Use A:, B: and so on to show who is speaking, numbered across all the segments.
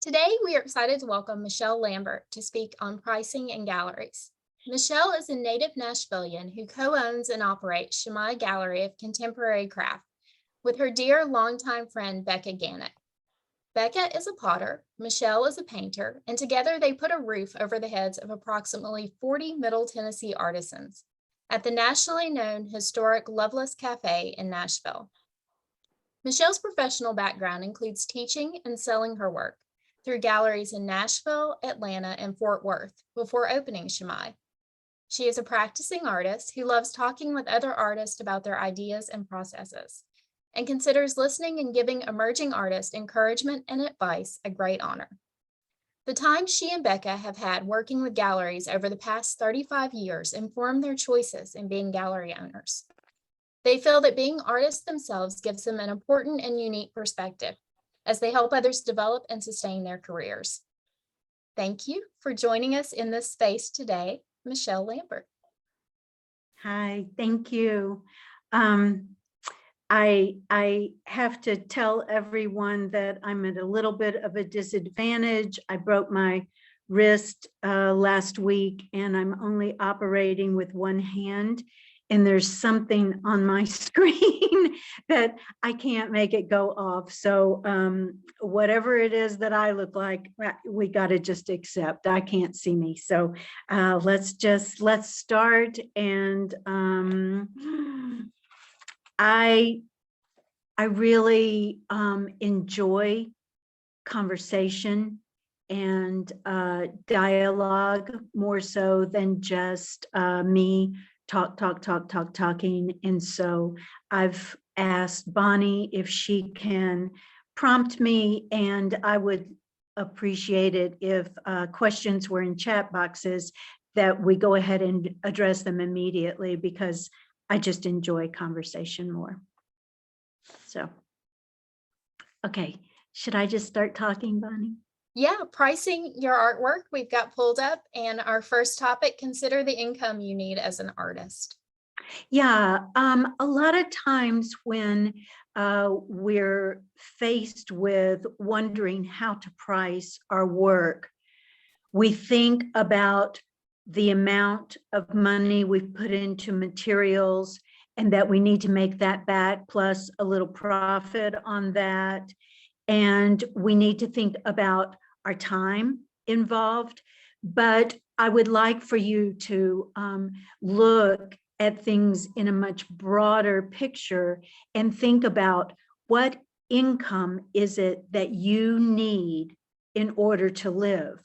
A: Today, we are excited to welcome Michele Lambert to speak on pricing and galleries. Michele is a native Nashvilleian who co-owns and operates Shemai Gallery of Contemporary Craft with her dear longtime friend, Becca Gannett. Becca is a potter, Michele is a painter, and together they put a roof over the heads of approximately 40 Middle Tennessee artisans at the nationally known historic Loveless Cafe in Nashville. Michele's professional background includes teaching and selling her work through galleries in Nashville, Atlanta, and Fort Worth before opening Shemai. She is a practicing artist who loves talking with other artists about their ideas and processes, and considers listening and giving emerging artists encouragement and advice a great honor. The time she and Becca have had working with galleries over the past 35 years informed their choices in being gallery owners. They feel that being artists themselves gives them an important and unique perspective as they help others develop and sustain their careers. Thank you for joining us in this space today, Michele Lambert.
B: Hi, thank you. I have to tell everyone that I'm at a little bit of a disadvantage. I broke my wrist last week and I'm only operating with one hand. And there's something on my screen that I can't make it go off. So whatever it is that I look like, we got to just accept. I can't see me. So let's start. And I really enjoy conversation and dialogue more so than just me talking. And so I've asked Bonnie if she can prompt me, and I would appreciate it if questions were in chat boxes that we go ahead and address them immediately, because I just enjoy conversation more. So, okay, should I just start talking, Bonnie?
A: Yeah, pricing your artwork we've got pulled up, and our first topic, consider the income you need as an artist.
B: Yeah, a lot of times when we're faced with wondering how to price our work, we think about the amount of money we've put into materials and that we need to make that back plus a little profit on that. And we need to think about our time involved, but I would like for you to look at things in a much broader picture and think about what income is it that you need in order to live.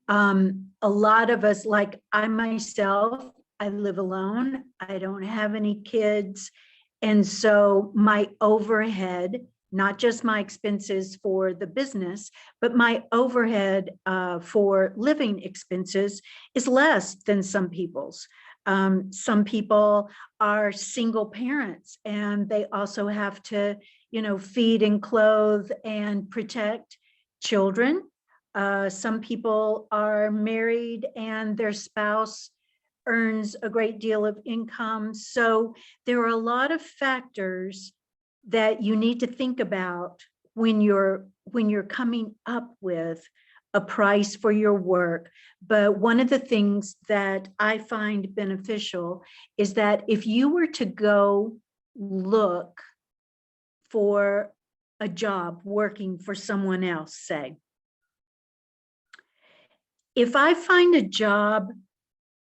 B: A lot of us, like I myself, I live alone. I don't have any kids. And so my overhead, not just my expenses for the business, but my overhead for living expenses is less than some people's. Some people are single parents and they also have to, feed and clothe and protect children. Some people are married and their spouse earns a great deal of income. So there are a lot of factors that you need to think about when you're coming up with a price for your work. But one of the things that I find beneficial is that if you were to go look for a job working for someone else, say, if I find a job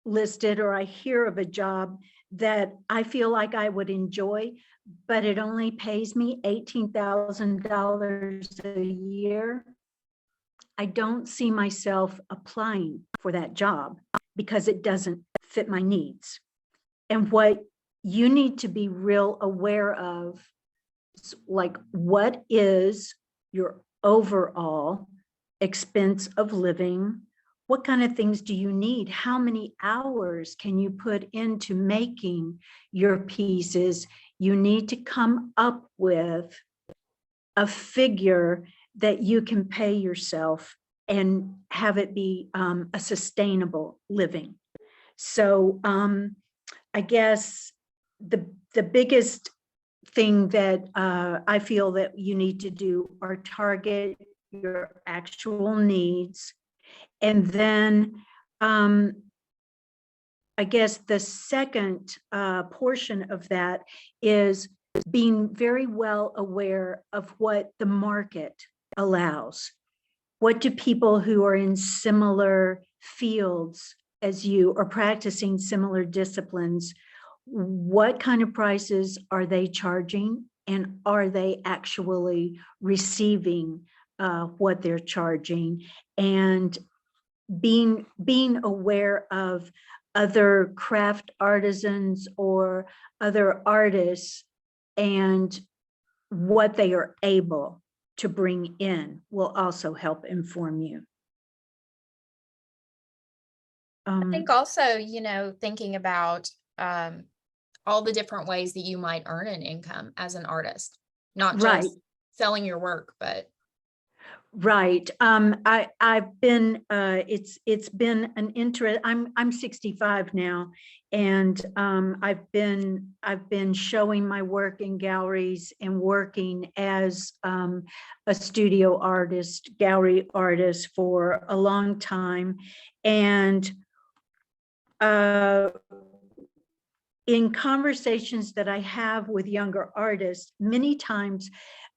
B: listed or I hear of a job that I feel like I would enjoy, but it only pays me $18,000 a year, I don't see myself applying for that job because it doesn't fit my needs. And what you need to be real aware of is, like, what is your overall expense of living? What kind of things do you need? How many hours can you put into making your pieces? You need to come up with a figure that you can pay yourself and have it be a sustainable living. So I guess the biggest thing that I feel that you need to do are target your actual needs. And then I guess the second portion of that is being very well aware of what the market allows. What do people who are in similar fields as you or practicing similar disciplines, what kind of prices are they charging, and are they actually receiving what they're charging? And being aware of other craft artisans or other artists and what they are able to bring in will also help inform you.
A: I think also, thinking about all the different ways that you might earn an income as an artist, not
B: Right.
A: just selling your work, but
B: Right. I've been it's been an interest. I'm 65 now, and I've been showing my work in galleries and working as a studio artist, gallery artist for a long time. And in conversations that I have with younger artists, many times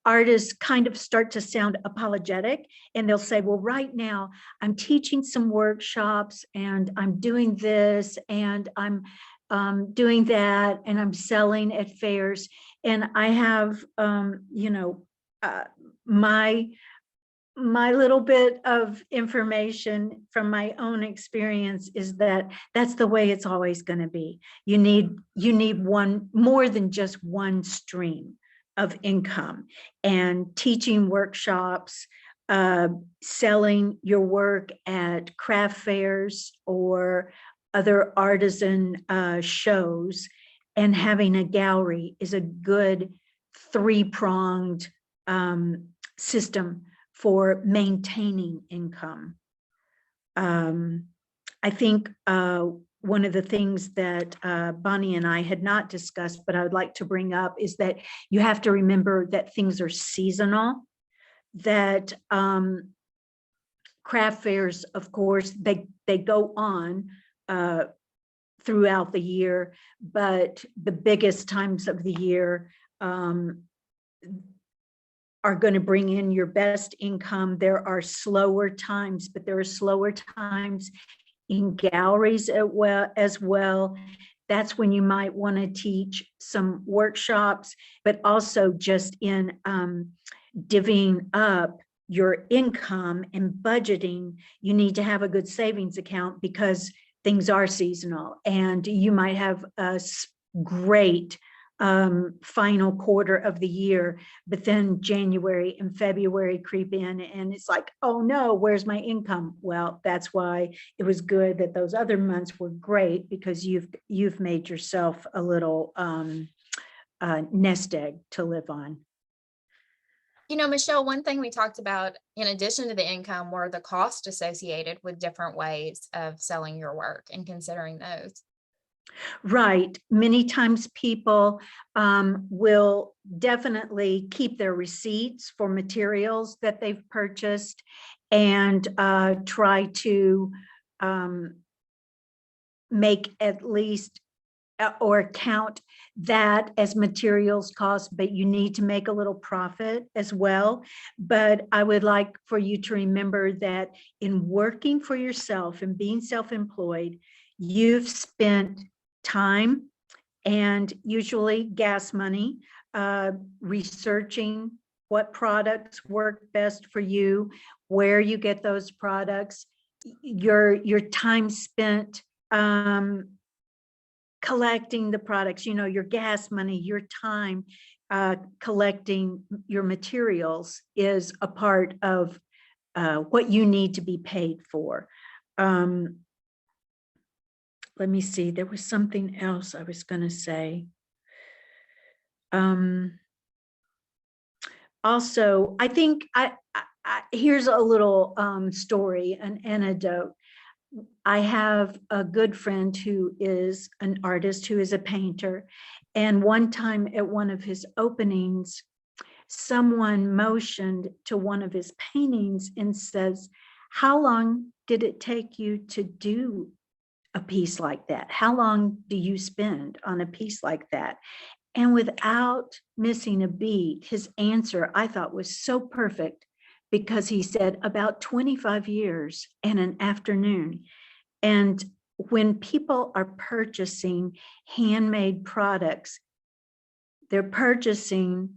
B: artists kind of start to sound apologetic, and they'll say, well, right now I'm teaching some workshops and I'm doing this and I'm doing that and I'm selling at fairs. And I have, my little bit of information from my own experience is that that's the way it's always going to be. You need one more than just one stream of income, and teaching workshops, selling your work at craft fairs or other artisan shows, and having a gallery is a good three-pronged system for maintaining income. I think one of the things that Bonnie and I had not discussed, but I would like to bring up, is that you have to remember that things are seasonal, that craft fairs, of course, they go on throughout the year, but the biggest times of the year are going to bring in your best income. There are slower times, but there are slower times in galleries as well. That's when you might want to teach some workshops, but also just in divvying up your income and budgeting, you need to have a good savings account, because things are seasonal, and you might have a great final quarter of the year, but then January and February creep in and it's like, oh no, where's my income? Well, that's why it was good that those other months were great, because you've made yourself a little nest egg to live on.
A: Michele, one thing we talked about in addition to the income were the cost associated with different ways of selling your work and considering those.
B: Right. Many times people will definitely keep their receipts for materials that they've purchased and try to make at least or count that as materials cost, but you need to make a little profit as well. But I would like for you to remember that in working for yourself and being self-employed, you've spent time and usually gas money researching what products work best for you, where you get those products, your time spent collecting the products, your gas money, your time collecting your materials is a part of what you need to be paid for. Let me see, there was something else I was going to say. Also, I think here's a little story, an anecdote. I have a good friend who is an artist, who is a painter. And one time at one of his openings, someone motioned to one of his paintings and says, how long did it take you to do a piece like that? How long do you spend on a piece like that? And without missing a beat, his answer I thought was so perfect, because he said about 25 years and an afternoon. And when people are purchasing handmade products, they're purchasing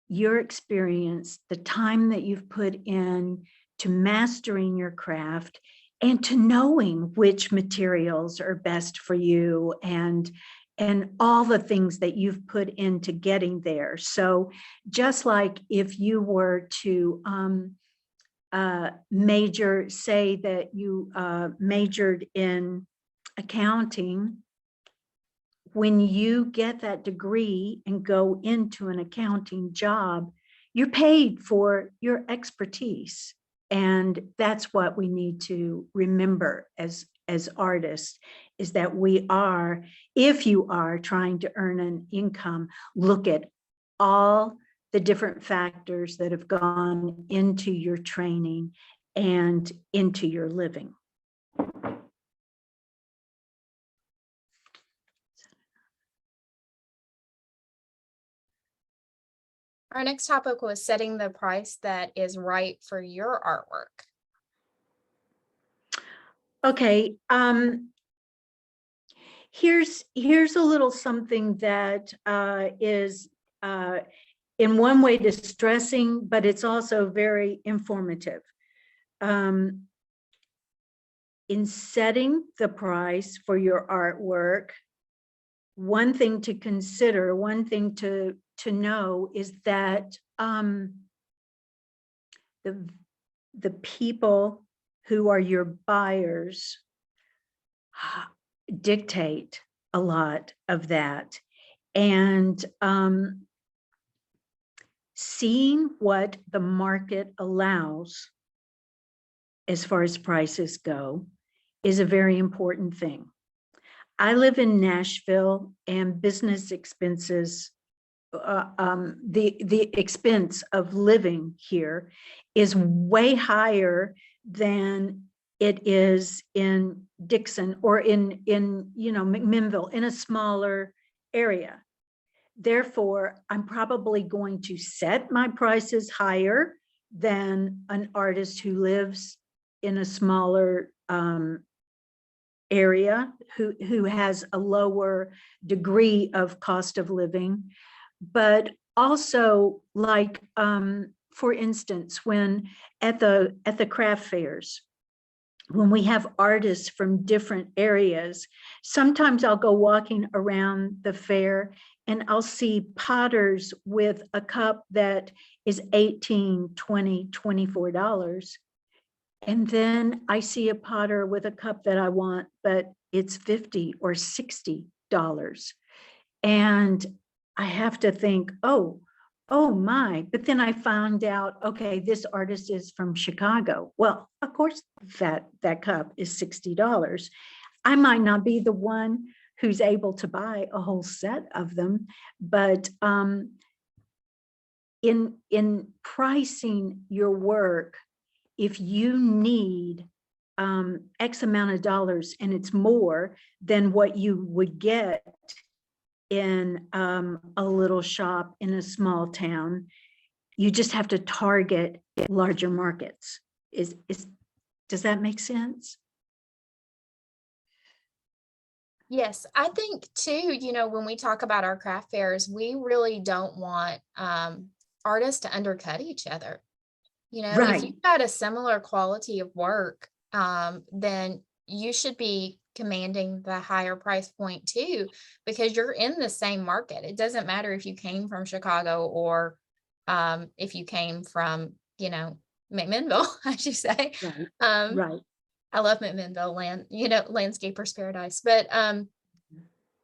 B: your experience, the time that you've put in to mastering your craft and to knowing which materials are best for you, and all the things that you've put into getting there. So just like if you were to major, say that you majored in accounting, when you get that degree and go into an accounting job, you're paid for your expertise. And that's what we need to remember as artists, is that we are, if you are trying to earn an income, look at all the different factors that have gone into your training and into your living.
A: Our next topic was setting the price that is right for your artwork.
B: Okay, here's a little something that is in one way distressing, but it's also very informative. In setting the price for your artwork, one thing to consider, one thing to know is that the people who are your buyers dictate a lot of that. And seeing what the market allows as far as prices go is a very important thing. I live in Nashville, and business expenses, the expense of living here is way higher than it is in Dixon or in McMinnville, in a smaller area. Therefore, I'm probably going to set my prices higher than an artist who lives in a smaller area, who has a lower degree of cost of living. But also, like, for instance, when at the craft fairs, when we have artists from different areas, sometimes I'll go walking around the fair and I'll see potters with a cup that is $18, $20, $24. And then I see a potter with a cup that I want, but it's $50 or $60. And I have to think, oh my, but then I found out, okay, this artist is from Chicago. Well, of course, that cup is $60. I might not be the one who's able to buy a whole set of them, but in pricing your work, if you need X amount of dollars and it's more than what you would get in a little shop in a small town, you just have to target larger markets. Does that make sense?
A: Yes, I think too, when we talk about our craft fairs, we really don't want artists to undercut each other.
B: Right.
A: If you've got a similar quality of work, then you should be commanding the higher price point too, because you're in the same market. It doesn't matter if you came from Chicago or if you came from, McMinnville, I should say.
B: Right. Right.
A: I love McMinnville landscaper's paradise, but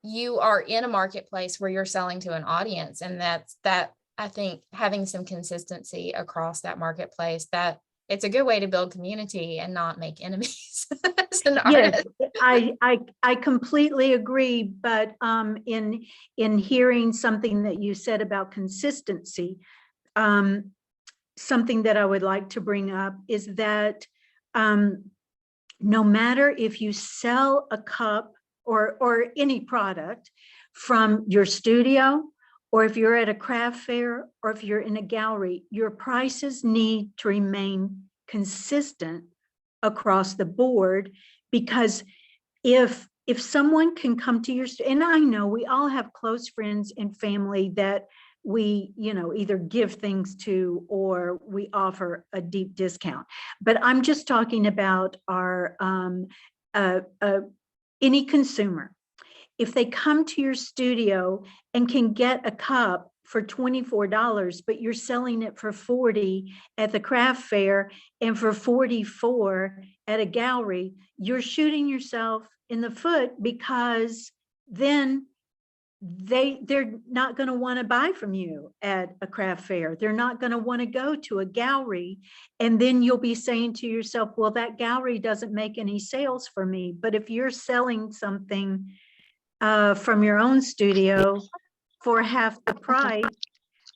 A: you are in a marketplace where you're selling to an audience. And that I think having some consistency across that marketplace, that it's a good way to build community and not make enemies as an artist.
B: I completely agree. But in hearing something that you said about consistency, something that I would like to bring up is that no matter if you sell a cup or any product from your studio, or if you're at a craft fair, or if you're in a gallery, your prices need to remain consistent across the board. Because if someone can come to your, and I know we all have close friends and family that we, either give things to or we offer a deep discount. But I'm just talking about our any consumer. If they come to your studio and can get a cup for $24, but you're selling it for $40 at the craft fair and for $44 at a gallery, you're shooting yourself in the foot, because then they're not going to want to buy from you at a craft fair. They're not going to want to go to a gallery. And then you'll be saying to yourself, well, that gallery doesn't make any sales for me. But if you're selling something from your own studio for half the price,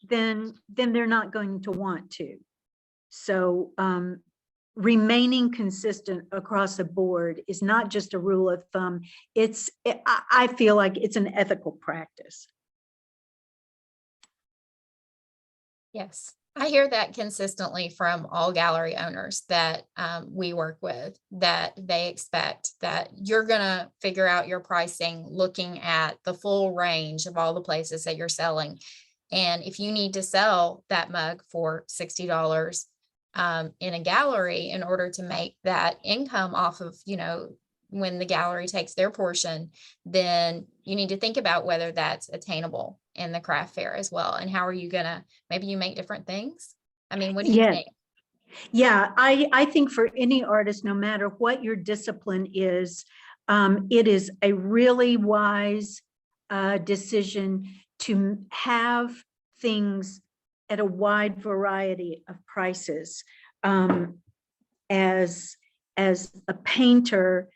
B: then they're not going to want to. So remaining consistent across the board is not just a rule of thumb. I feel like it's an ethical practice.
A: Yes, I hear that consistently from all gallery owners that we work with, that they expect that you're going to figure out your pricing looking at the full range of all the places that you're selling. And if you need to sell that mug for $60 in a gallery in order to make that income off of, when the gallery takes their portion, then you need to think about whether that's attainable in the craft fair as well. And how are you gonna, maybe you make different things? I mean, what do you think?
B: Yeah, I think for any artist, no matter what your discipline is, it is a really wise decision to have things at a wide variety of prices. As a painter,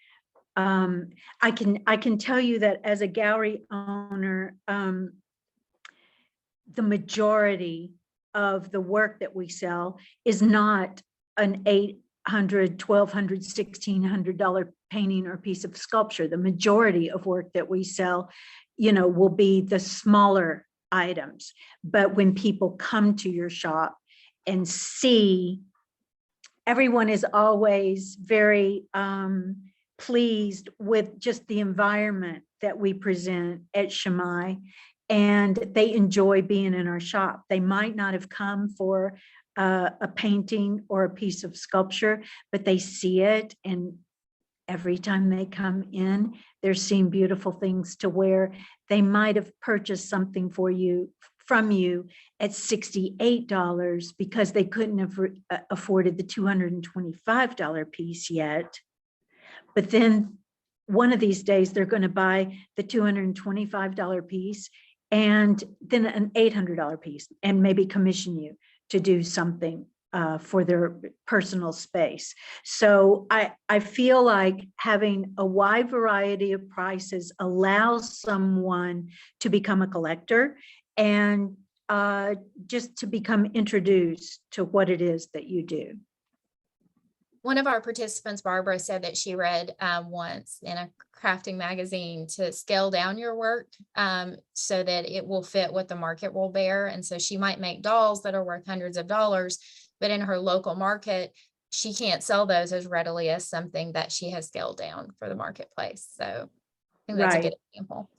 B: I can tell you that as a gallery owner, the majority of the work that we sell is not an $800, $1,200, $1,600 painting or piece of sculpture. The majority of work that we sell, will be the smaller items. But when people come to your shop and see, everyone is always very pleased with just the environment that we present at Shimei, and they enjoy being in our shop. They might not have come for a painting or a piece of sculpture, but they see it, and every time they come in, they're seeing beautiful things to wear. They might have purchased something from you at $68 because they couldn't have afforded the $225 piece yet. But then one of these days, they're going to buy the $225 piece and then an $800 piece, and maybe commission you to do something for their personal space. So I feel like having a wide variety of prices allows someone to become a collector and just to become introduced to what it is that you do.
A: One of our participants, Barbara, said that she read once in a crafting magazine to scale down your work so that it will fit what the market will bear. And so she might make dolls that are worth hundreds of dollars, but in her local market, she can't sell those as readily as something that she has scaled down for the marketplace. So I think that's a good example.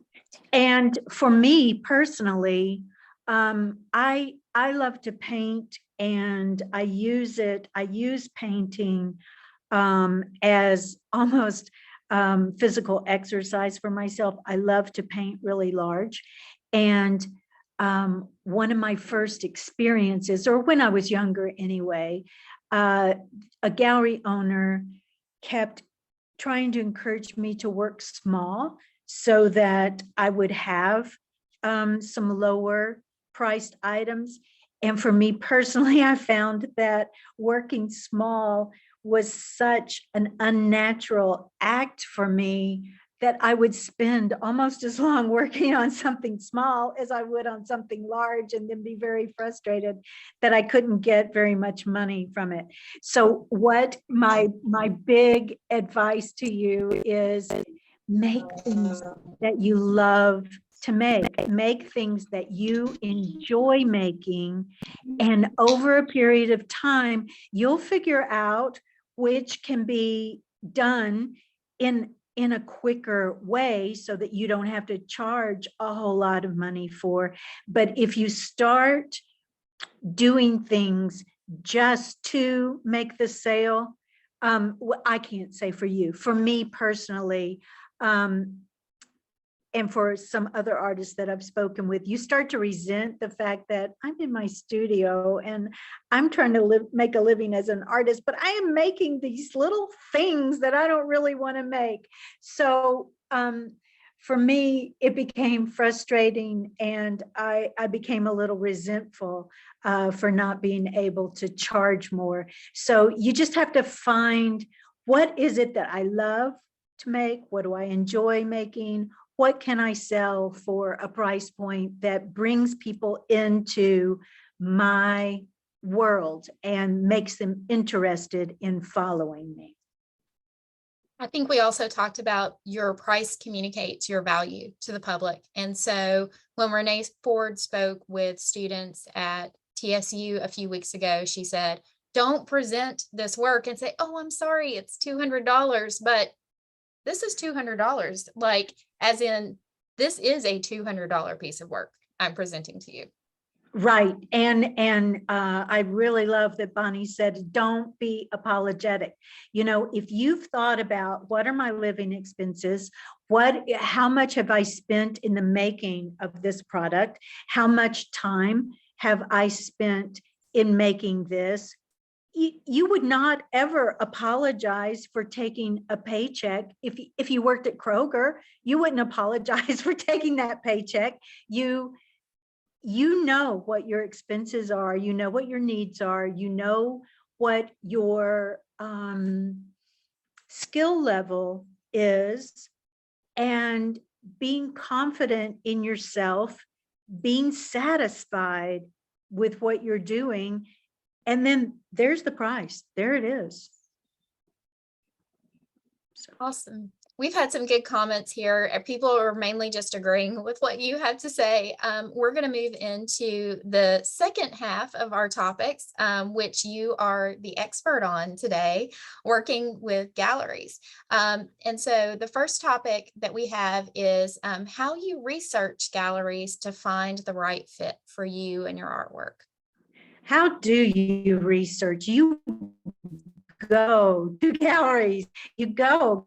B: And for me personally, I love to paint, and I use painting as almost physical exercise for myself. I love to paint really large. And one of my first experiences, or when I was younger anyway, a gallery owner kept trying to encourage me to work small so that I would have some lower priced items. And for me personally, I found that working small was such an unnatural act for me that I would spend almost as long working on something small as I would on something large, and then be very frustrated that I couldn't get very much money from it. So what my big advice to you is, make things that you love to make things that you enjoy making. And over a period of time, you'll figure out which can be done in a quicker way, so that you don't have to charge a whole lot of money for. But if you start doing things just to make the sale, I can't say for you, for me personally, and for some other artists that I've spoken with, you start to resent the fact that I'm in my studio and I'm trying to make a living as an artist, but I am making these little things that I don't really want to make. So for me, it became frustrating, and I became a little resentful for not being able to charge more. So you just have to find, what is it that I love to make? What do I enjoy making? What can I sell for a price point that brings people into my world and makes them interested in following me?
A: I think we also talked about your price communicates your value to the public. And so when Renee Ford spoke with students at TSU a few weeks ago, she said, don't present this work and say, oh, I'm sorry, it's $200, but this is $200. Like, as in, this is a $200 piece of work I'm presenting to you.
B: Right. And I really love that Bonnie said, don't be apologetic. You know, if you've thought about, what are my living expenses? How much have I spent in the making of this product? How much time have I spent in making this? You would not ever apologize for taking a paycheck. If you worked at Kroger, you wouldn't apologize for taking that paycheck. You know what your expenses are, you know what your needs are, you know what your skill level is, and being confident in yourself, being satisfied with what you're doing. And then there's the price. There it is. So.
A: Awesome. We've had some good comments here. People are mainly just agreeing with what you had to say. We're going to move into the second half of our topics, which you are the expert on today, working with galleries. And so the first topic that we have is how you research galleries to find the right fit for you and your artwork.
B: How do you research? You go to galleries, you go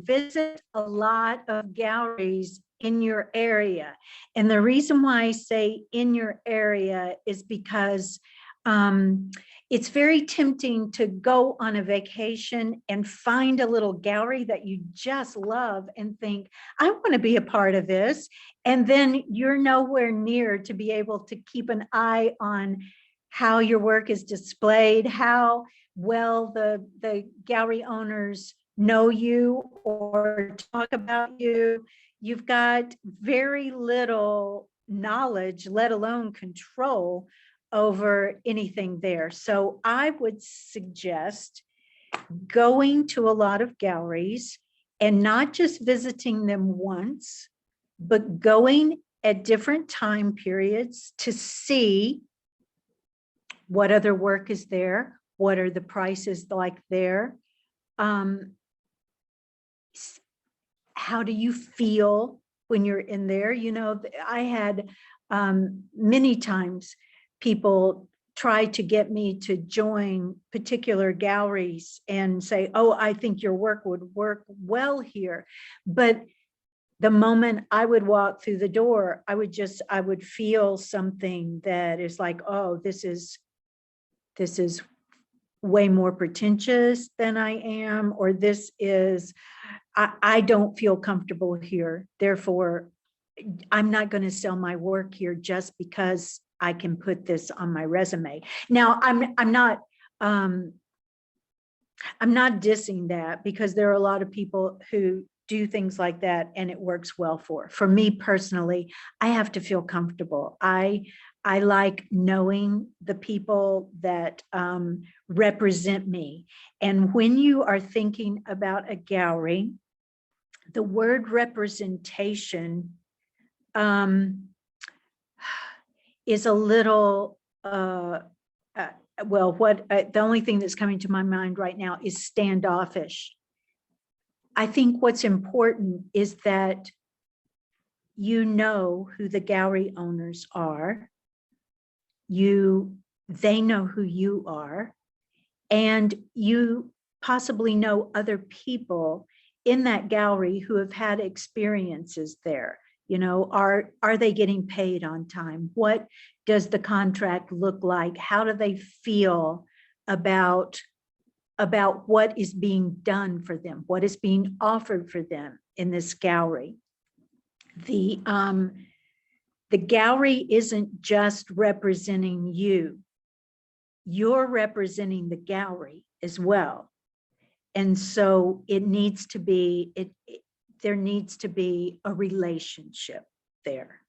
B: visit a lot of galleries in your area. And the reason why I say in your area is because it's very tempting to go on a vacation and find a little gallery that you just love and think, I want to be a part of this. And then you're nowhere near to be able to keep an eye on how your work is displayed, how well the gallery owners know you or talk about you. You've got very little knowledge, let alone control over anything there. So I would suggest going to a lot of galleries and not just visiting them once, but going at different time periods to see what other work is there, what are the prices like there, how do you feel when you're in there? You know, I had many times people try to get me to join particular galleries and say, oh, I think your work would work well here. But the moment I would walk through the door, I would feel something that is like, oh, this is way more pretentious than I am, or this is, I don't feel comfortable here. Therefore, I'm not going to sell my work here just because I can put this on my resume. Now, I'm not dissing that, because there are a lot of people who do things like that, and it works well for me personally. I have to feel comfortable. I like knowing the people that represent me. And when you are thinking about a gallery, the word representation is a little, well, the only thing that's coming to my mind right now is standoffish. I think what's important is that you know who the gallery owners are. They know who you are, and you possibly know other people in that gallery who have had experiences there. You know, are they getting paid on time? What does the contract look like? How do they feel about what is being done for them? What is being offered for them in this gallery? The gallery isn't just representing you. You're representing the gallery as well. And so it needs to be, there needs to be a relationship there.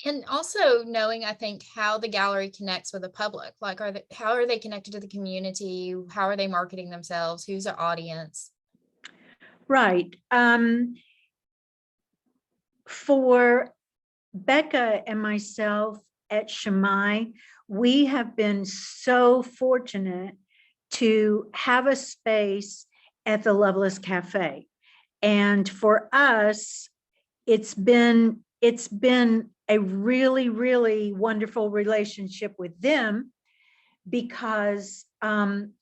A: And also knowing, I think, how the gallery connects with the public, like how are they connected to the community? How are they marketing themselves? Who's their audience?
B: Right. For Becca and myself at Shimei, we have been so fortunate to have a space at the Loveless Cafe. And for us, it's been a really, really wonderful relationship with them, because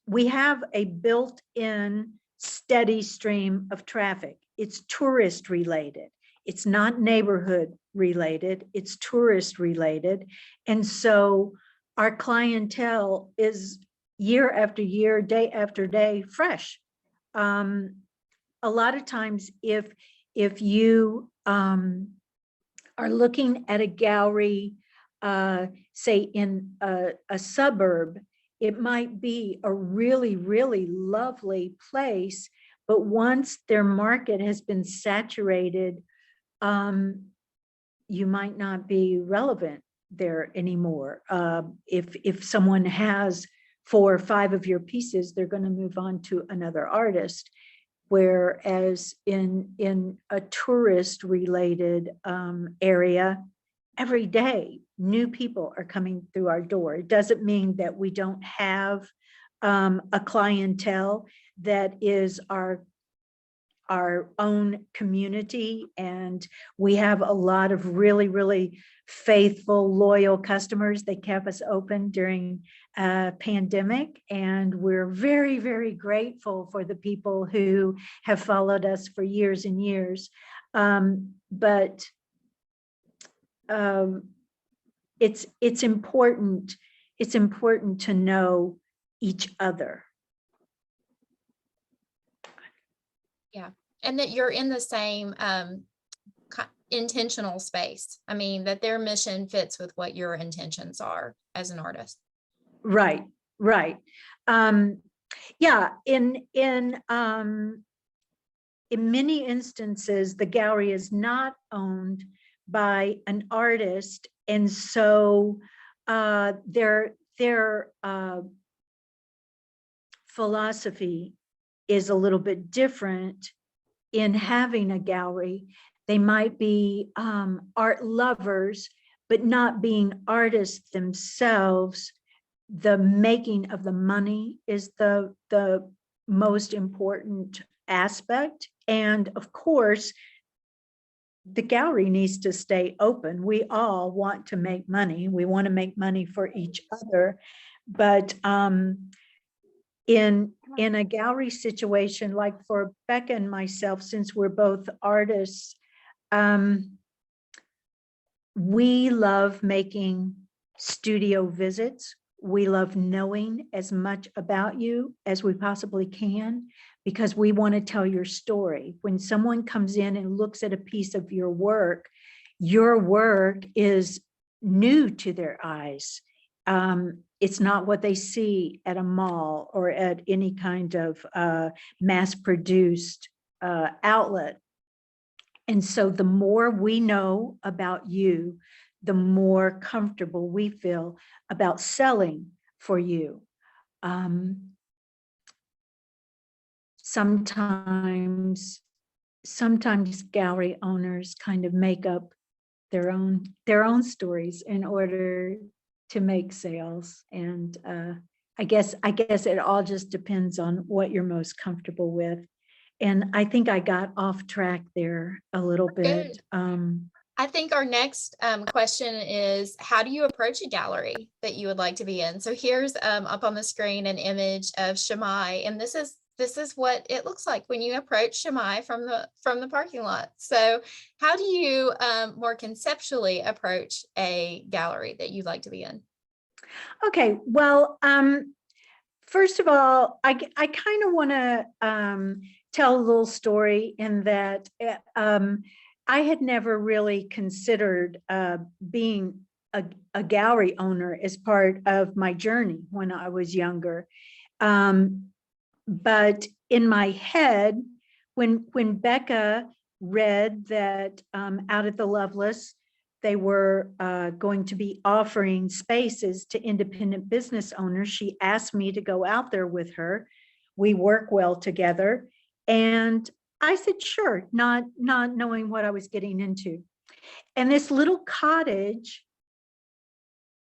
B: we have a built-in steady stream of traffic. It's tourist related. It's not neighborhood related, it's tourist related. And so our clientele is year after year, day after day, fresh. A lot of times if you are looking at a gallery, say in a suburb, it might be a really, really lovely place, but once their market has been saturated, you might not be relevant there anymore. If someone has 4 or 5 of your pieces, they're going to move on to another artist. Whereas in a tourist related area, every day new people are coming through our door. It doesn't mean that we don't have a clientele that is our own community, and we have a lot of really, really faithful, loyal customers that kept us open during pandemic, and we're very, very grateful for the people who have followed us for years and years. But it's important to know each other.
A: Yeah, and that you're in the same intentional space. I mean, that their mission fits with what your intentions are as an artist.
B: Right, right. Yeah, in many instances, the gallery is not owned by an artist, and so their philosophy is a little bit different in having a gallery. They might be art lovers, but not being artists themselves. The making of the money is the most important aspect. And of course, the gallery needs to stay open. We all want to make money. We want to make money for each other. But in a gallery situation, like for Becca and myself, since we're both artists, we love making studio visits. We love knowing as much about you as we possibly can, because we want to tell your story. When someone comes in and looks at a piece of your work is new to their eyes. It's not what they see at a mall or at any kind of mass-produced outlet. And so the more we know about you, the more comfortable we feel about selling for you. Sometimes gallery owners kind of make up their own stories in order to make sales. And I guess it all just depends on what you're most comfortable with. And I think I got off track there a little bit.
A: I think our next question is, how do you approach a gallery that you would like to be in? So here's up on the screen an image of Shamai, and this is what it looks like when you approach Shamai from the parking lot. So how do you more conceptually approach a gallery that you'd like to be in?
B: Okay, well, first of all, I kind of want to tell a little story in that I had never really considered being a gallery owner as part of my journey when I was younger. But in my head, when Becca read that out at the Loveless, they were going to be offering spaces to independent business owners, she asked me to go out there with her. We work well together. And I said, sure, not knowing what I was getting into. And this little cottage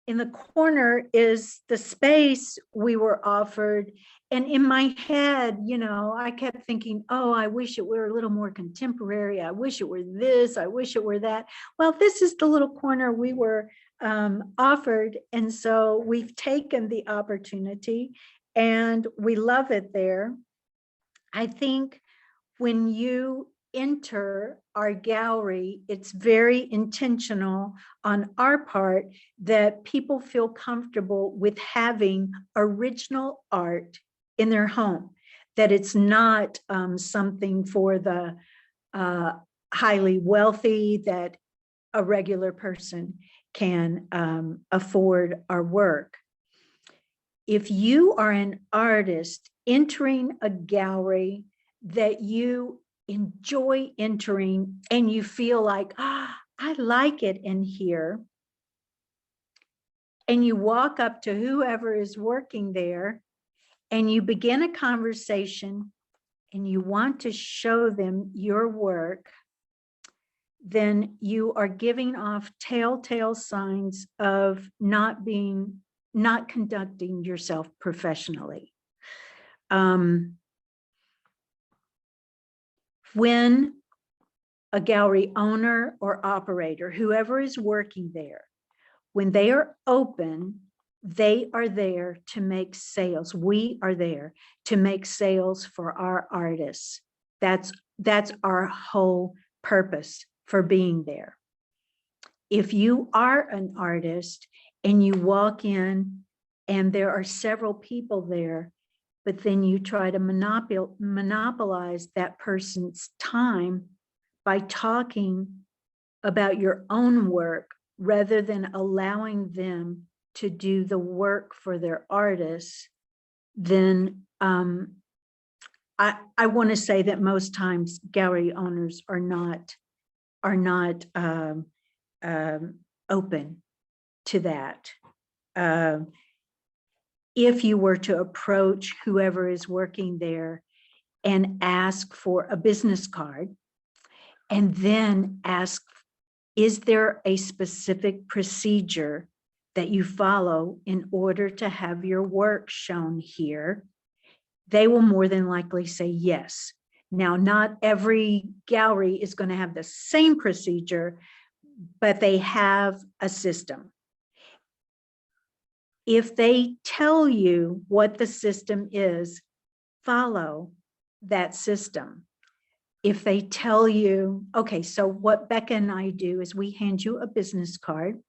B: in the corner is the space we were offered. And in my head, I kept thinking, oh, I wish it were a little more contemporary. I wish it were this. I wish it were that. Well, this is the little corner we were offered. And so we've taken the opportunity and we love it there. I think when you enter our gallery, it's very intentional on our part that people feel comfortable with having original art in their home, that it's not something for the highly wealthy, that a regular person can afford our work. If you are an artist entering a gallery that you enjoy entering and you feel like, I like it in here, and you walk up to whoever is working there and you begin a conversation and you want to show them your work, then you are giving off telltale signs of not conducting yourself professionally. When a gallery owner or operator, whoever is working there, when they are open, they are there to make sales. We are there to make sales for our artists. That's our whole purpose for being there. If you are an artist and you walk in and there are several people there, but then you try to monopolize that person's time by talking about your own work rather than allowing them to do the work for their artists, then I want to say that most times gallery owners are not open to that. If you were to approach whoever is working there and ask for a business card, and then ask, is there a specific procedure that you follow in order to have your work shown here? They will more than likely say yes. Now, not every gallery is going to have the same procedure, but they have a system. If they tell you what the system is, follow that system. If they tell you, okay, so what Becca and I do is we hand you a business card.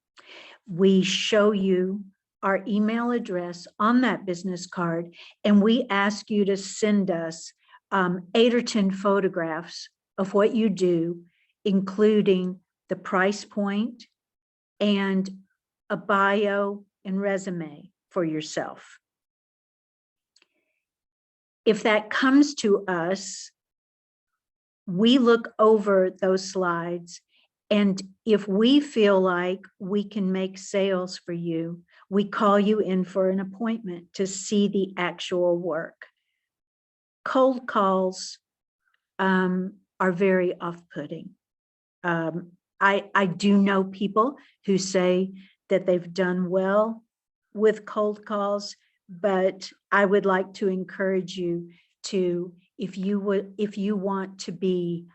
B: We show you our email address on that business card, and we ask you to send us 8 or 10 photographs of what you do, including the price point and a bio and resume for yourself. If that comes to us, we look over those slides, and if we feel like we can make sales for you, we call you in for an appointment to see the actual work. Cold calls are very off-putting. I do know people who say that they've done well with cold calls, but I would like to encourage you to, if you want to be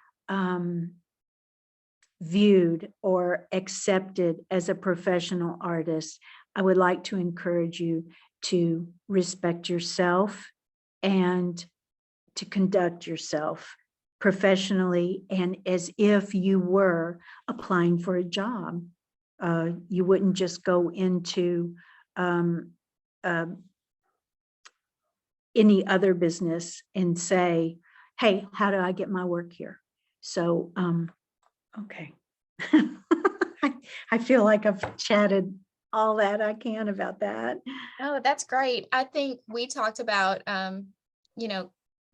B: viewed or accepted as a professional artist, I would like to encourage you to respect yourself and to conduct yourself professionally and as if you were applying for a job. You wouldn't just go into any other business and say, hey, how do I get my work here? So, okay. I feel like I've chatted all that I can about that.
A: Oh, that's great. I think we talked about,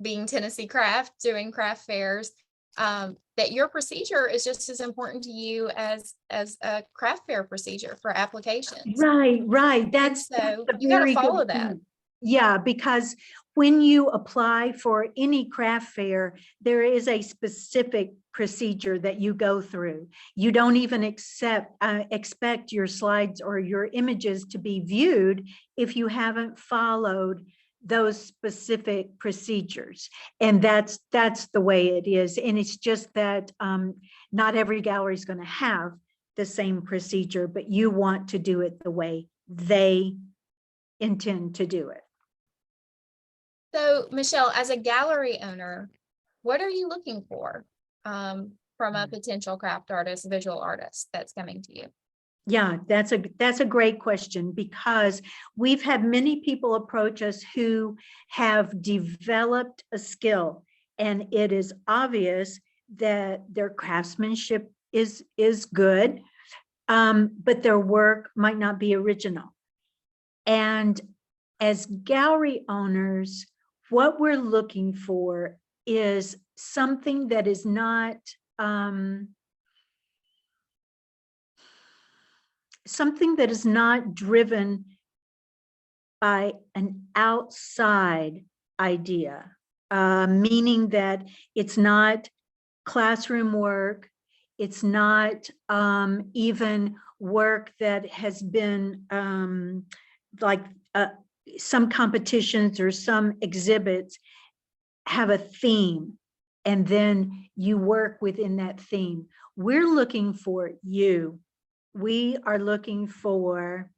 A: being Tennessee Craft, doing craft fairs, that your procedure is just as important to you as a craft fair procedure for applications.
B: Right. That's
A: So
B: a
A: you got to
B: very
A: follow
B: good
A: that.
B: point. Yeah, because when you apply for any craft fair, there is a specific procedure that you go through. You don't even expect your slides or your images to be viewed if you haven't followed those specific procedures. And that's the way it is. And it's just that not every gallery is going to have the same procedure, but you want to do it the way they intend to do it.
A: So Michele, as a gallery owner, what are you looking for from a potential craft artist, visual artist that's coming to you?
B: Yeah, that's a great question, because we've had many people approach us who have developed a skill, and it is obvious that their craftsmanship is good, but their work might not be original. And as gallery owners, what we're looking for is something that is not driven by an outside idea, meaning that it's not classroom work, it's not even work that has been like some competitions or some exhibits have a theme, and then you work within that theme. We're looking for you. We are looking for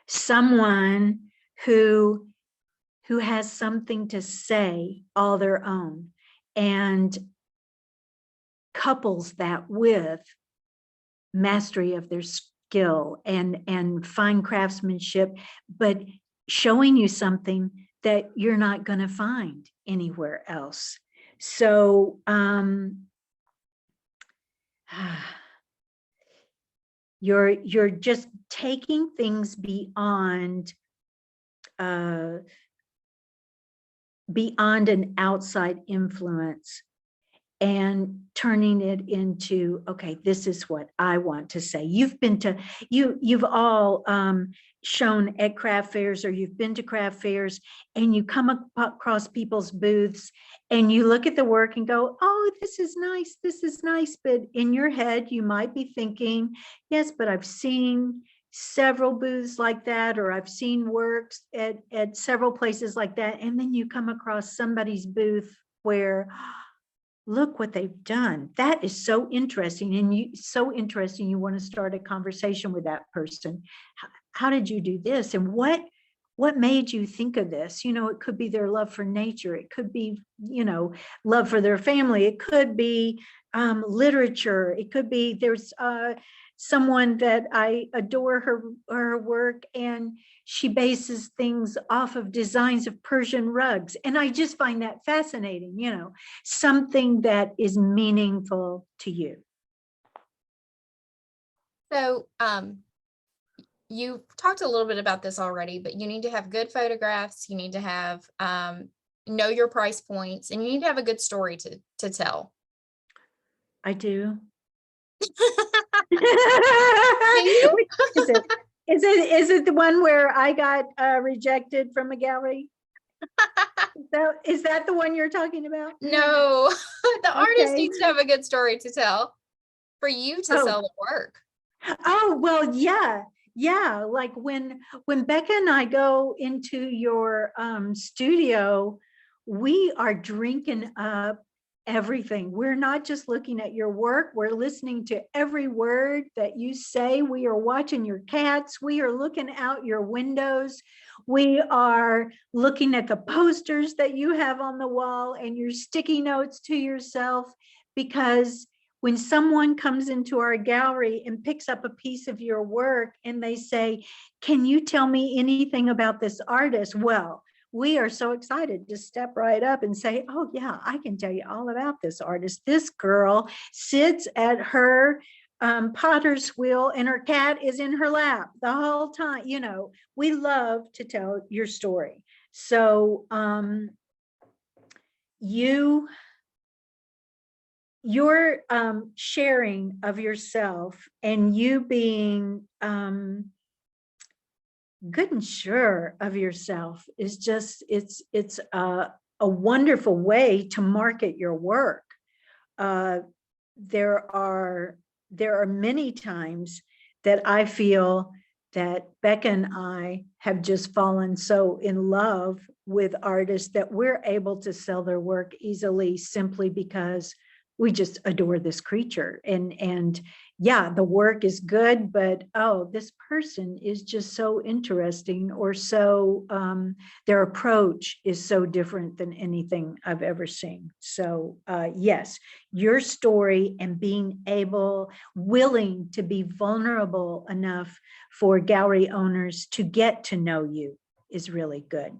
B: someone who has something to say all their own, and couples that with mastery of their skill and fine craftsmanship, but showing you something that you're not going to find anywhere else. So you're just taking things beyond an outside influence and turning it into, okay, this is what I want to say. You've all shown at craft fairs, or you've been to craft fairs, and you come across people's booths and you look at the work and go, oh, this is nice. But in your head, you might be thinking, yes, but I've seen several booths like that, or I've seen works at several places like that. And then you come across somebody's booth where, look what they've done. That is so interesting. And you want to start a conversation with that person. How did you do this? And what made you think of this? It could be their love for nature. It could be, love for their family. It could be literature. It could be there's someone that I adore her work, and she bases things off of designs of Persian rugs. And I just find that fascinating, something that is meaningful to you.
A: So you talked a little bit about this already, but you need to have good photographs. You need to have, know your price points, and you need to have a good story to tell.
B: I do.
A: Do you?
B: Which is it? Is it the one where I got rejected from a gallery? Is that the one you're talking about?
A: No, the artist
B: Okay.
A: needs to have a good story to tell for you to
B: Oh,
A: sell the work.
B: oh, well, yeah. Yeah. Like when Becca and I go into your studio, we are drinking up everything. We're not just looking at your work, we're listening to every word that you say. We are watching your cats. We are looking out your windows. We are looking at the posters that you have on the wall and your sticky notes to yourself, because when someone comes into our gallery and picks up a piece of your work and they say, can you tell me anything about this artist? Well, we are so excited to step right up and say, oh yeah, I can tell you all about this artist. This girl sits at her potter's wheel and her cat is in her lap the whole time. You know, we love to tell your story. So your sharing of yourself and you being good and sure of yourself is just, it's a wonderful way to market your work. Uh, there are many times that I feel that Becca and I have just fallen so in love with artists that we're able to sell their work easily simply because we just adore this creature. And yeah, the work is good, but oh, this person is just so interesting, or so their approach is so different than anything I've ever seen. So yes, your story and being willing to be vulnerable enough for gallery owners to get to know you is really good.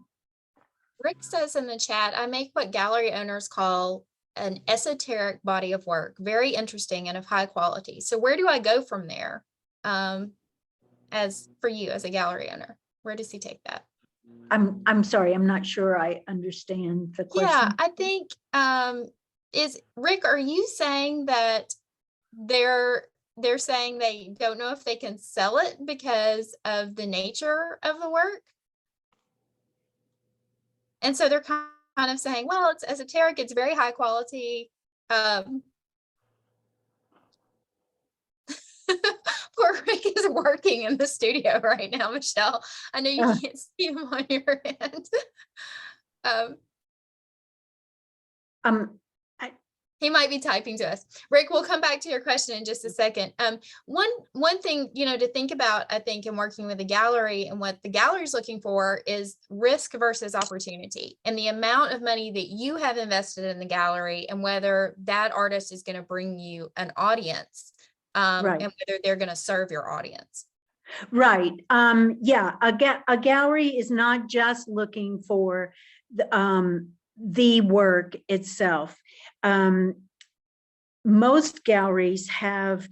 A: Rick says in the chat, I make what gallery owners call an esoteric body of work, very interesting and of high quality. So where do I go from there? As for you as a gallery owner, where does he take that?
B: I'm sorry, I'm not sure I understand the
A: Yeah,
B: question.
A: I think, is Rick, are you saying that they're saying they don't know if they can sell it because of the nature of the work? And so they're kind of saying, well, it's esoteric, it's very high quality. Poor Rick is working in the studio right now, Michele. I know you
B: Uh,
A: can't see him on your end. Um,
B: um, I,
A: he might be typing to us. Rick, we'll come back to your question in just a second. One thing, to think about, I think, in working with a gallery and what the gallery is looking for is risk versus opportunity, and the amount of money that you have invested in the gallery and whether that artist is going to bring you an audience,
B: right.
A: and whether they're going to serve your audience.
B: Right. Yeah, a gallery is not just looking for the work itself. Most galleries have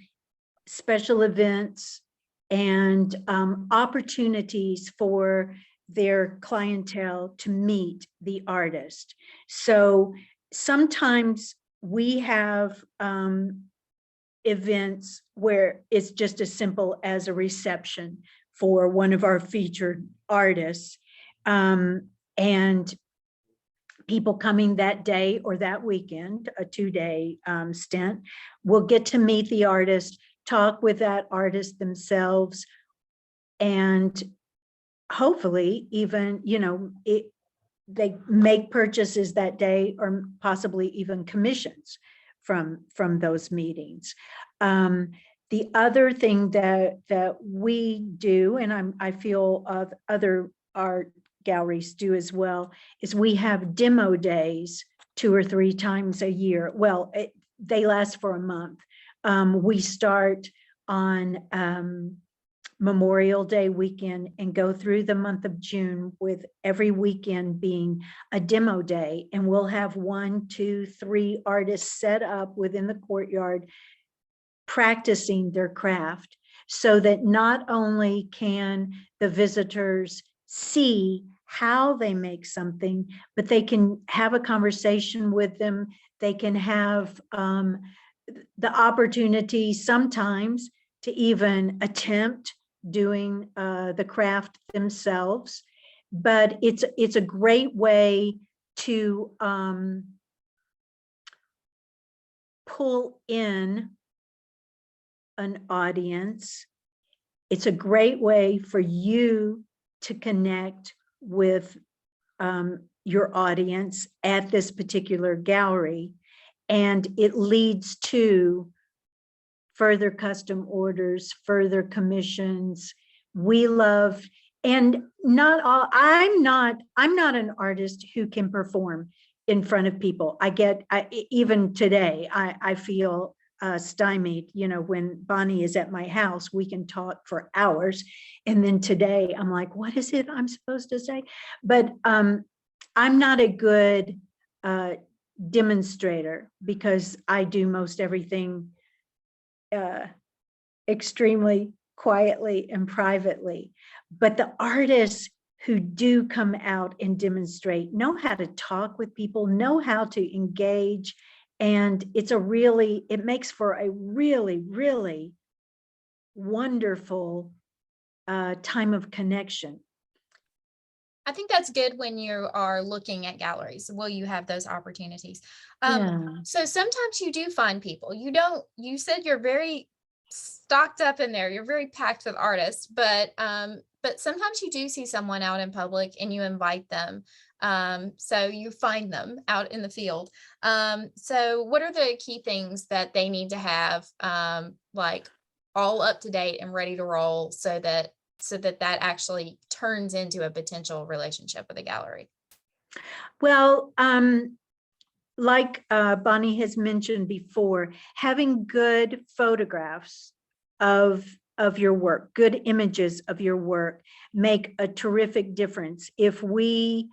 B: special events and opportunities for their clientele to meet the artist. So sometimes we have events where it's just as simple as a reception for one of our featured artists, and people coming that day or that weekend, a 2-day stint, will get to meet the artist, talk with that artist themselves, and hopefully even, they make purchases that day, or possibly even commissions from those meetings. The other thing that we do, and I feel other art galleries do as well, is we have demo days 2 or 3 times a year. Well, they last for a month. We start on Memorial Day weekend and go through the month of June, with every weekend being a demo day. And we'll have 1, 2, 3 artists set up within the courtyard practicing their craft. so that not only can the visitors see how they make something, but they can have a conversation with them. They can have the opportunity sometimes to even attempt doing the craft themselves. But it's a great way to pull in an audience. It's a great way for you to connect with your audience at this particular gallery, and it leads to further custom orders, further commissions. We love, and not all, I'm not an artist who can perform in front of people. Even today, I feel stymied. You know, when Bonnie is at my house, we can talk for hours. And then today I'm like, what is it I'm supposed to say? But I'm not a good demonstrator because I do most everything extremely quietly and privately. But the artists who do come out and demonstrate know how to talk with people, know how to engage. And it makes for a really, really wonderful time of connection.
A: I think that's good when you are looking at galleries. Will you have those opportunities?
B: Yeah.
A: So sometimes you do find people. You said you're very stocked up in there. You're very packed with artists, but sometimes you do see someone out in public and you invite them. So you find them out in the field. So what are the key things that they need to have, like all up to date and ready to roll so that actually turns into a potential relationship with a gallery?
B: Well, like Bonnie has mentioned before, having good photographs of your work, good images of your work make a terrific difference. If we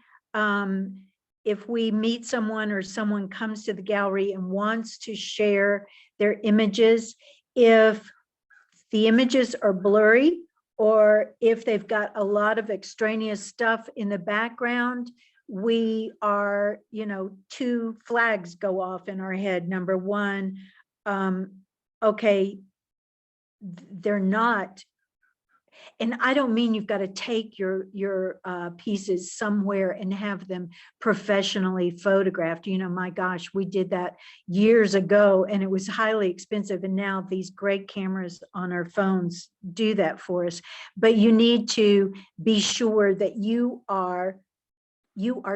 B: meet someone or someone comes to the gallery and wants to share their images, if the images are blurry, or if they've got a lot of extraneous stuff in the background, we are, two flags go off in our head. Number one, okay, they're not, and I don't mean you've got to take your pieces somewhere and have them professionally photographed. My gosh, we did that years ago and it was highly expensive. And now these great cameras on our phones do that for us. But you need to be sure that you are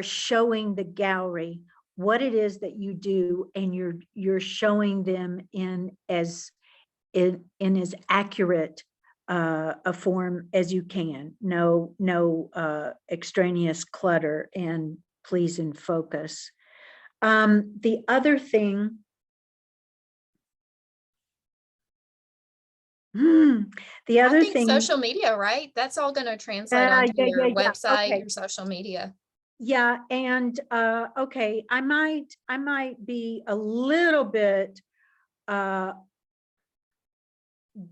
B: showing the gallery what it is that you do, and you're showing them in as accurate a form as you can. No extraneous clutter, and please in focus. The other thing,
A: I think social media, right? That's all going to translate onto your website,
B: okay.
A: your social media.
B: Yeah, and okay, I might be a little bit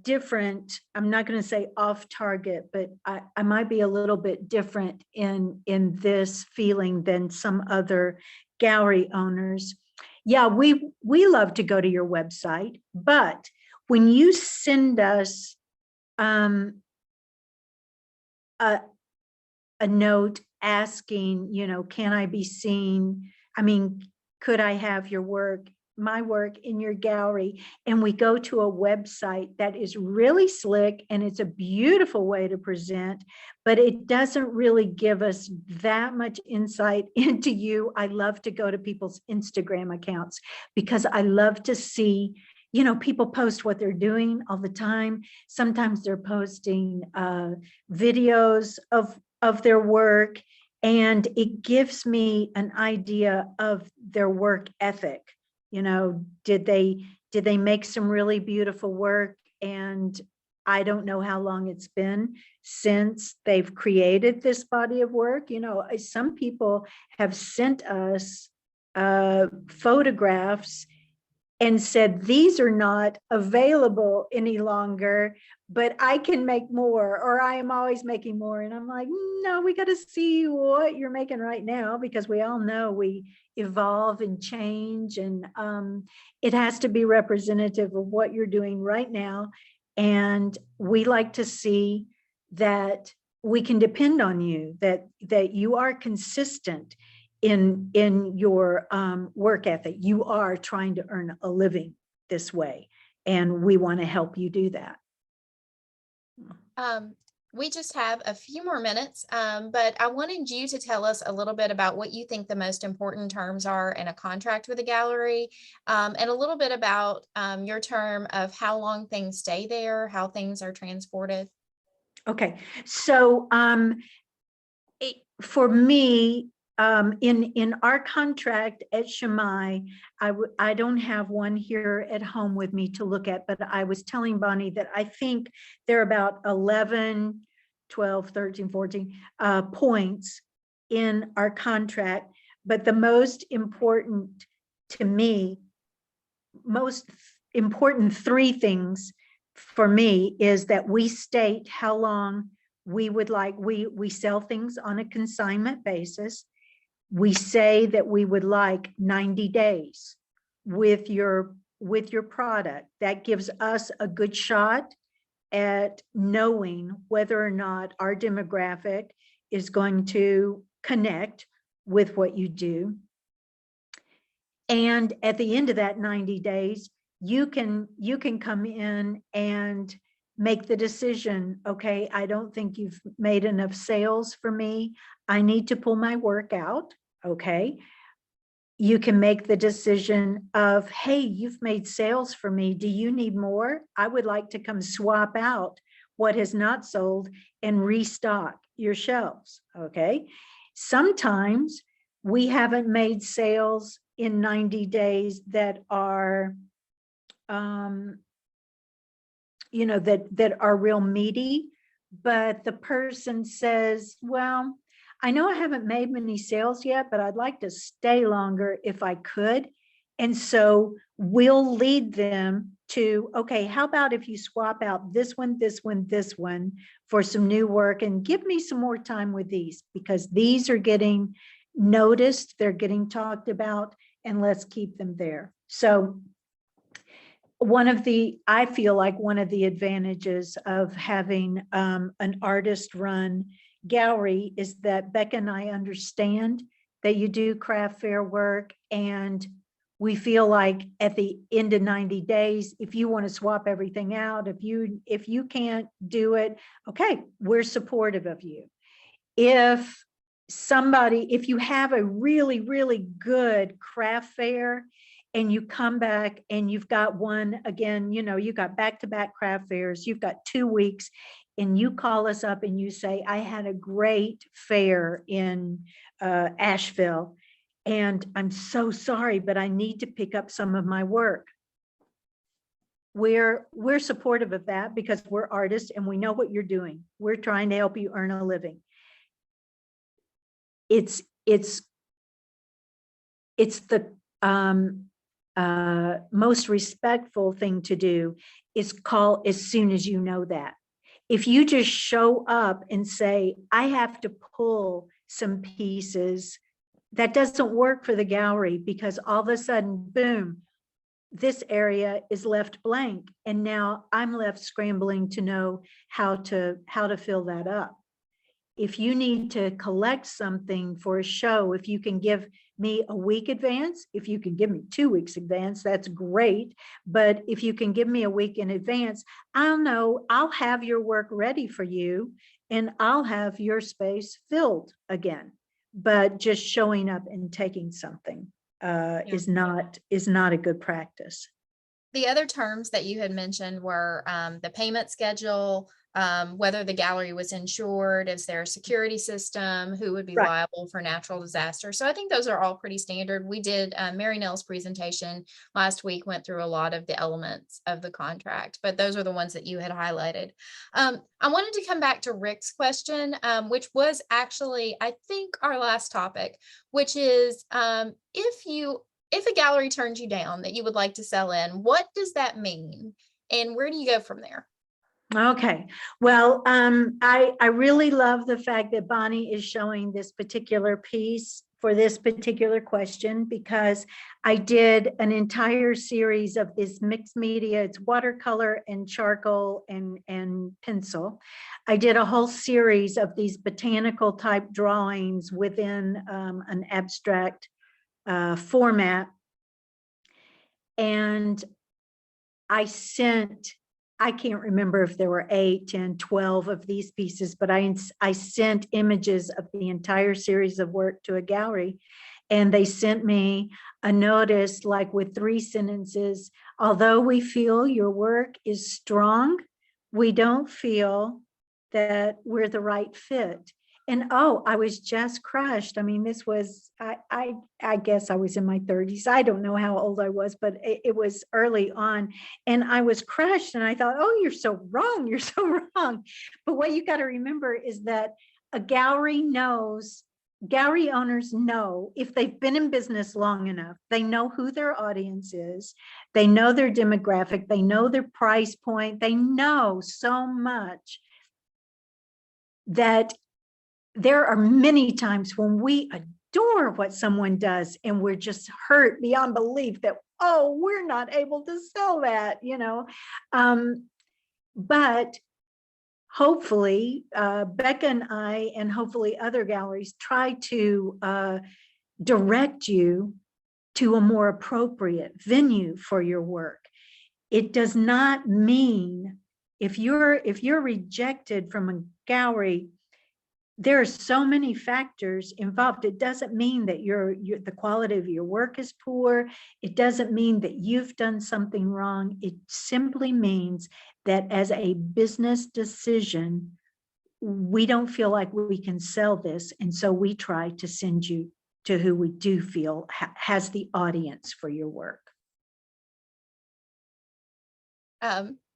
B: different. I'm not going to say off target, but I might be a little bit different in this feeling than some other gallery owners. Yeah, we love to go to your website, but when you send us a note asking, can I be seen? I mean, could I have my work in your gallery? And we go to a website that is really slick and it's a beautiful way to present, but it doesn't really give us that much insight into you. I love to go to people's Instagram accounts because I love to see, people post what they're doing all the time. Sometimes they're posting videos of their work, and it gives me an idea of their work ethic. Did they make some really beautiful work? And I don't know how long it's been since they've created this body of work. Some people have sent us photographs and said, these are not available any longer, but I can make more, or I am always making more. And I'm like, no, we got to see what you're making right now, because we all know we evolve and change, and it has to be representative of what you're doing right now. And we like to see that we can depend on you, that you are consistent in your work ethic. You are trying to earn a living this way, and we want to help you do that.
A: We just have a few more minutes, but I wanted you to tell us a little bit about what you think the most important terms are in a contract with a gallery, and a little bit about your term of how long things stay there, how things are transported.
B: Okay, so for me, in our contract at Shammai, I don't have one here at home with me to look at, but I was telling Bonnie that I think there are about 11, 12, 13, 14 points in our contract. But the most important to me, most important three things for me is that we state how long we would like, we sell things on a consignment basis. We say that we would like 90 days with your product. That gives us a good shot at knowing whether or not our demographic is going to connect with what you do. And at the end of that 90 days, you can come in and make the decision, okay, I don't think you've made enough sales for me. I need to pull my work out, okay? You can make the decision of, hey, you've made sales for me. Do you need more? I would like to come swap out what has not sold and restock your shelves, okay? Sometimes we haven't made sales in 90 days that are, that are real meaty, but the person says, well, I know I haven't made many sales yet, but I'd like to stay longer if I could. And so we'll lead them to, okay, how about if you swap out this one, this one, this one for some new work, and give me some more time with these, because these are getting noticed, they're getting talked about, and let's keep them there. So I feel like one of the advantages of having an artist run gallery is that Becca and I understand that you do craft fair work, and we feel like at the end of 90 days, if you want to swap everything out, if you can't do it, okay, we're supportive of you. If you have a really, really good craft fair and you come back and you've got one again, you've got back-to-back craft fairs, you've got 2 weeks, and you call us up and you say, I had a great fair in Asheville, and I'm so sorry, but I need to pick up some of my work. We're supportive of that, because we're artists and we know what you're doing. We're trying to help you earn a living. It's the most respectful thing to do is call as soon as you know that. If you just show up and say, I have to pull some pieces, that doesn't work for the gallery, because all of a sudden, boom, this area is left blank. And now I'm left scrambling to know how to fill that up. If you need to collect something for a show, if you can give me a week advance, if you can give me 2 weeks advance, that's great. But if you can give me a week in advance, I'll know I'll have your work ready for you and I'll have your space filled again. But just showing up and taking something is not a good practice.
A: The other terms that you had mentioned were the payment schedule, whether the gallery was insured, is there a security system, who would be
B: Right.
A: liable for natural disaster. So I think those are all pretty standard. We did, Mary Nell's presentation last week went through a lot of the elements of the contract, but those are the ones that you had highlighted. I wanted to come back to Rick's question, which was actually, I think, our last topic, which is if a gallery turns you down that you would like to sell in, what does that mean? And where do you go from there?
B: Okay, well, I really love the fact that Bonnie is showing this particular piece for this particular question, because I did an entire series of this mixed media. It's watercolor and charcoal and pencil. I did a whole series of these botanical type drawings within an abstract format. And I can't remember if there were 8, 10, 12 of these pieces, but I sent images of the entire series of work to a gallery, and they sent me a notice like with 3 sentences. Although we feel your work is strong, we don't feel that we're the right fit. And oh, I was just crushed. I mean, this was, I guess I was in my 30s. I don't know how old I was, but it was early on. And I was crushed, and I thought, oh, you're so wrong. You're so wrong. But what you got to remember is that a gallery knows, gallery owners know, if they've been in business long enough, they know who their audience is. They know their demographic. They know their price point. They know so much that there are many times when we adore what someone does and we're just hurt beyond belief that, oh, we're not able to sell that, you know. But hopefully Becca and I, and hopefully other galleries, try to direct you to a more appropriate venue for your work. It does not mean, if you're rejected from a gallery, there are so many factors involved. It doesn't mean that the quality of your work is poor. It doesn't mean that you've done something wrong. It simply means that as a business decision, we don't feel like we can sell this. And so we try to send you to who we do feel has the audience for your work.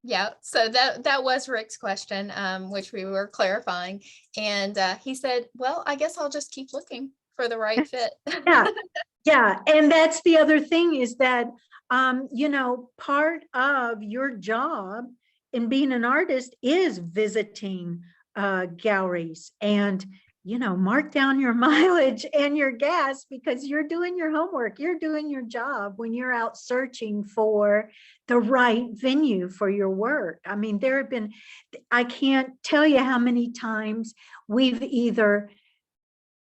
A: Yeah, so that was Rick's question, which we were clarifying. And he said, well, I guess I'll just keep looking for the right fit.
B: Yeah. And that's the other thing, is that, you know, part of your job in being an artist is visiting galleries, and, you know, mark down your mileage and your gas, because you're doing your homework, you're doing your job when you're out searching for the right venue for your work. I mean, there have been, I can't tell you how many times we've either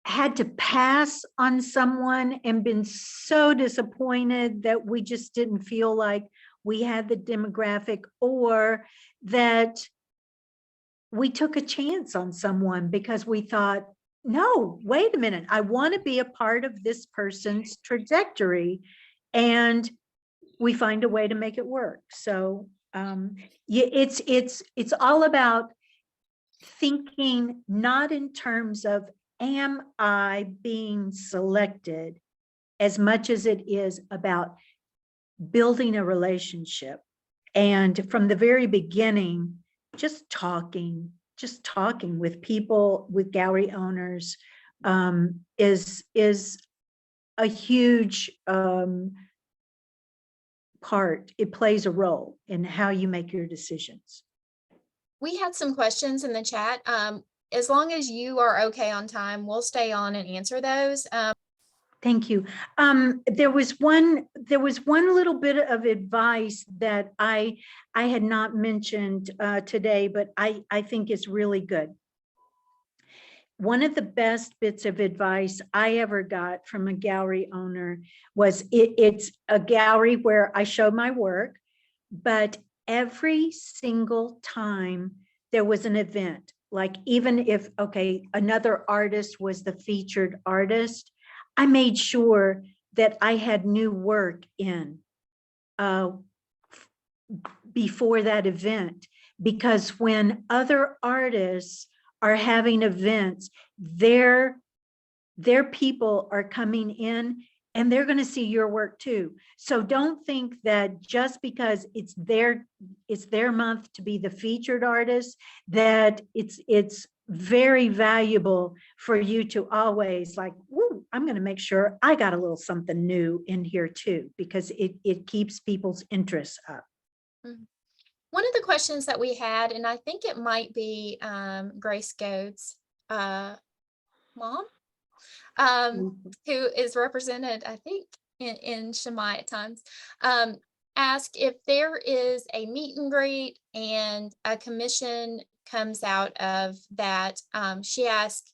B: had to pass on someone and been so disappointed that we just didn't feel like we had the demographic, or that we took a chance on someone because we thought, no, wait a minute, I want to be a part of this person's trajectory, and we find a way to make it work. So it's all about thinking not in terms of, am I being selected, as much as it is about building a relationship. And from the very beginning, just talking with people, with gallery owners, is a huge part. It plays a role in how you make your decisions.
A: We had some questions in the chat. As long as you are okay on time, we'll stay on and answer those.
B: Thank you. There was one little bit of advice that I had not mentioned today, but I think is really good. One of the best bits of advice I ever got from a gallery owner was, it's a gallery where I show my work, but every single time there was an event, like even if, okay, another artist was the featured artist, I made sure that I had new work in before that event, because when other artists are having events, their people are coming in and they're going to see your work too. So don't think that just because it's their month to be the featured artist, that it's very valuable for you to always like, woo, I'm going to make sure I got a little something new in here too, because it keeps people's interests up.
A: Mhm. One of the questions that we had, and I think it might be Grace Goad's mom, who is represented, I think, in Shemai at times, ask if there is a meet and greet and a commission comes out of that. She asked,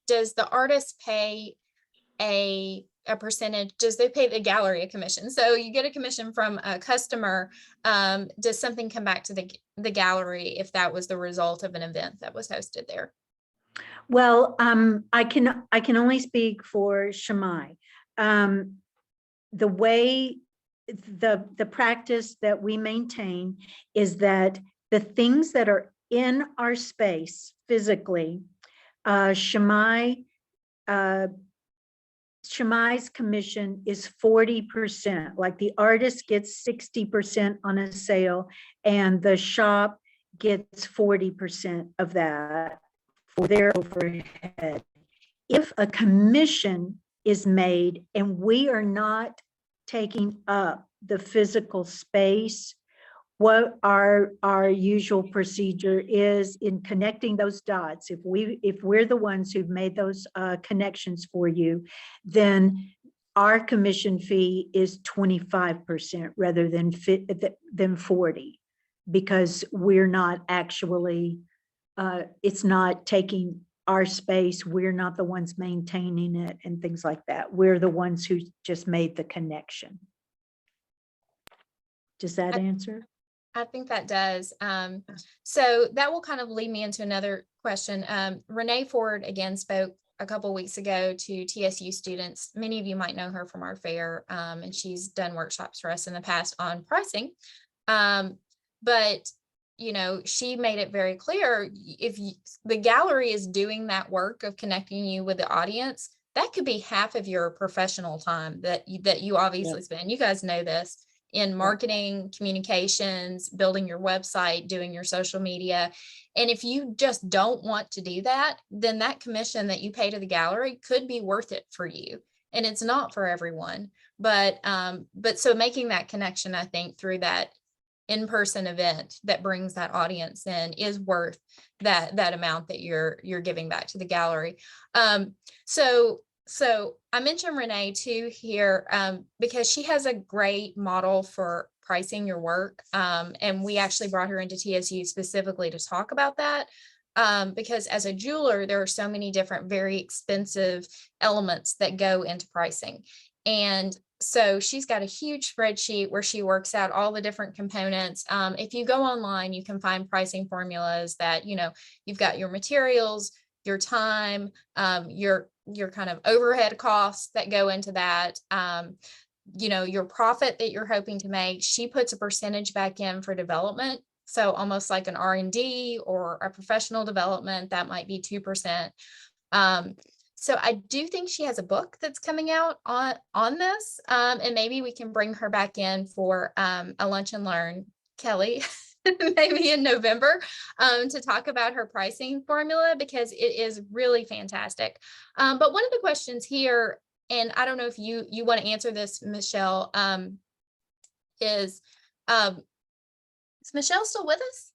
A: does the artist pay a percentage? Does they pay the gallery a commission? So you get a commission from a customer. Does something come back to the gallery if that was the result of an event that was hosted there?
B: Well, I can only speak for Shemai. The way the practice that we maintain is that the things that are in our space physically, Shemai's commission is 40%. Like the artist gets 60% on a sale, and the shop gets 40% of that for their overhead. If a commission is made and we are not taking up the physical space, what our usual procedure is in connecting those dots, if we're the ones who've made those connections for you, then our commission fee is 25% rather than 40, because we're not actually it's not taking our space. We're not the ones maintaining it and things like that. We're the ones who just made the connection. Does that answer?
A: I think that does. So that will kind of lead me into another question. Renee Ford again spoke a couple of weeks ago to TSU students. Many of you might know her from our fair, and she's done workshops for us in the past on pricing. But she made it very clear, if the gallery is doing that work of connecting you with the audience, that could be half of your professional time that you obviously spend. You guys know this in marketing, communications, building your website, doing your social media. And if you just don't want to do that, then that commission that you pay to the gallery could be worth it for you. And it's not for everyone, but so making that connection, I think, through that in-person event that brings that audience in is worth that amount that you're giving back to the gallery. So I mentioned Renee too here, because she has a great model for pricing your work. And we actually brought her into TSU specifically to talk about that. Because as a jeweler, there are so many different, very expensive elements that go into pricing. And so she's got a huge spreadsheet where she works out all the different components. If you go online, you can find pricing formulas that, you've got your materials, your time, your kind of overhead costs that go into that, your profit that you're hoping to make. She puts a percentage back in for development. So almost like an R&D or a professional development, that might be 2%. So I do think she has a book that's coming out on this, and maybe we can bring her back in for a lunch and learn, Kelly, maybe in November, to talk about her pricing formula, because it is really fantastic. But one of the questions here, and I don't know if you want to answer this, Michele, is Michele still with us?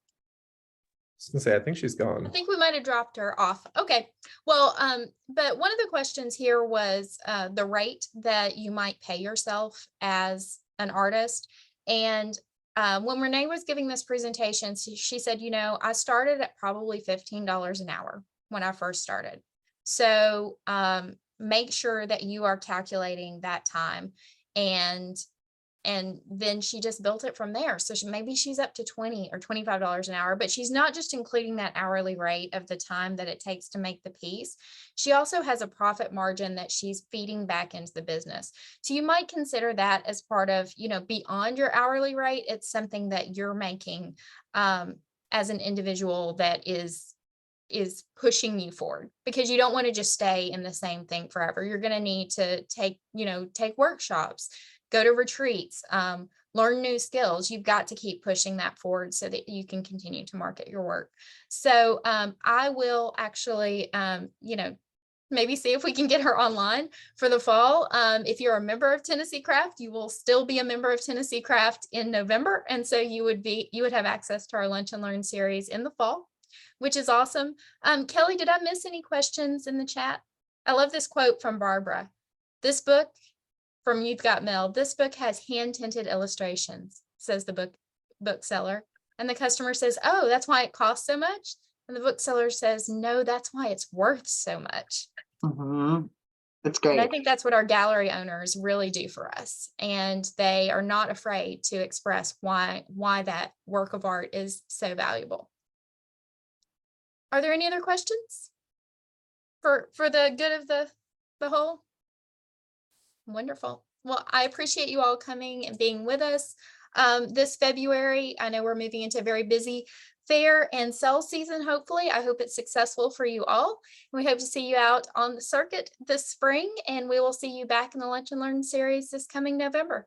C: I was gonna say, I think she's
A: I
C: gone.
A: think we might have dropped her off. Okay. Well, but one of the questions here was the rate that you might pay yourself as an artist. And when Renee was giving this presentation, she said, I started at probably $15 an hour when I first started. So make sure that you are calculating that time. And then she just built it from there. So maybe she's up to $20 or $25 an hour, but she's not just including that hourly rate of the time that it takes to make the piece. She also has a profit margin that she's feeding back into the business. So you might consider that as part of, beyond your hourly rate. It's something that you're making as an individual that is pushing you forward, because you don't want to just stay in the same thing forever. You're going to need to take workshops, go to retreats, learn new skills. You've got to keep pushing that forward so that you can continue to market your work. So I will actually, maybe see if we can get her online for the fall. If you're a member of Tennessee Craft, you will still be a member of Tennessee Craft in November. And so you would have access to our Lunch and Learn series in the fall, which is awesome. Kelly, did I miss any questions in the chat? I love this quote from Barbara. This book from You've Got Mail, this book has hand tinted illustrations, says the bookseller. And the customer says, oh, that's why it costs so much. And the bookseller says, no, that's why it's worth so much.
D: That's
A: And I
D: great.
A: think that's what our gallery owners really do for us. And they are not afraid to express why that work of art is so valuable. Are there any other questions for the good of the whole? Wonderful. Well, I appreciate you all coming and being with us this February. I know we're moving into a very busy fair and sale season. Hopefully, I hope it's successful for you all. We hope to see you out on the circuit this spring, and we will see you back in the Lunch and Learn series this coming November.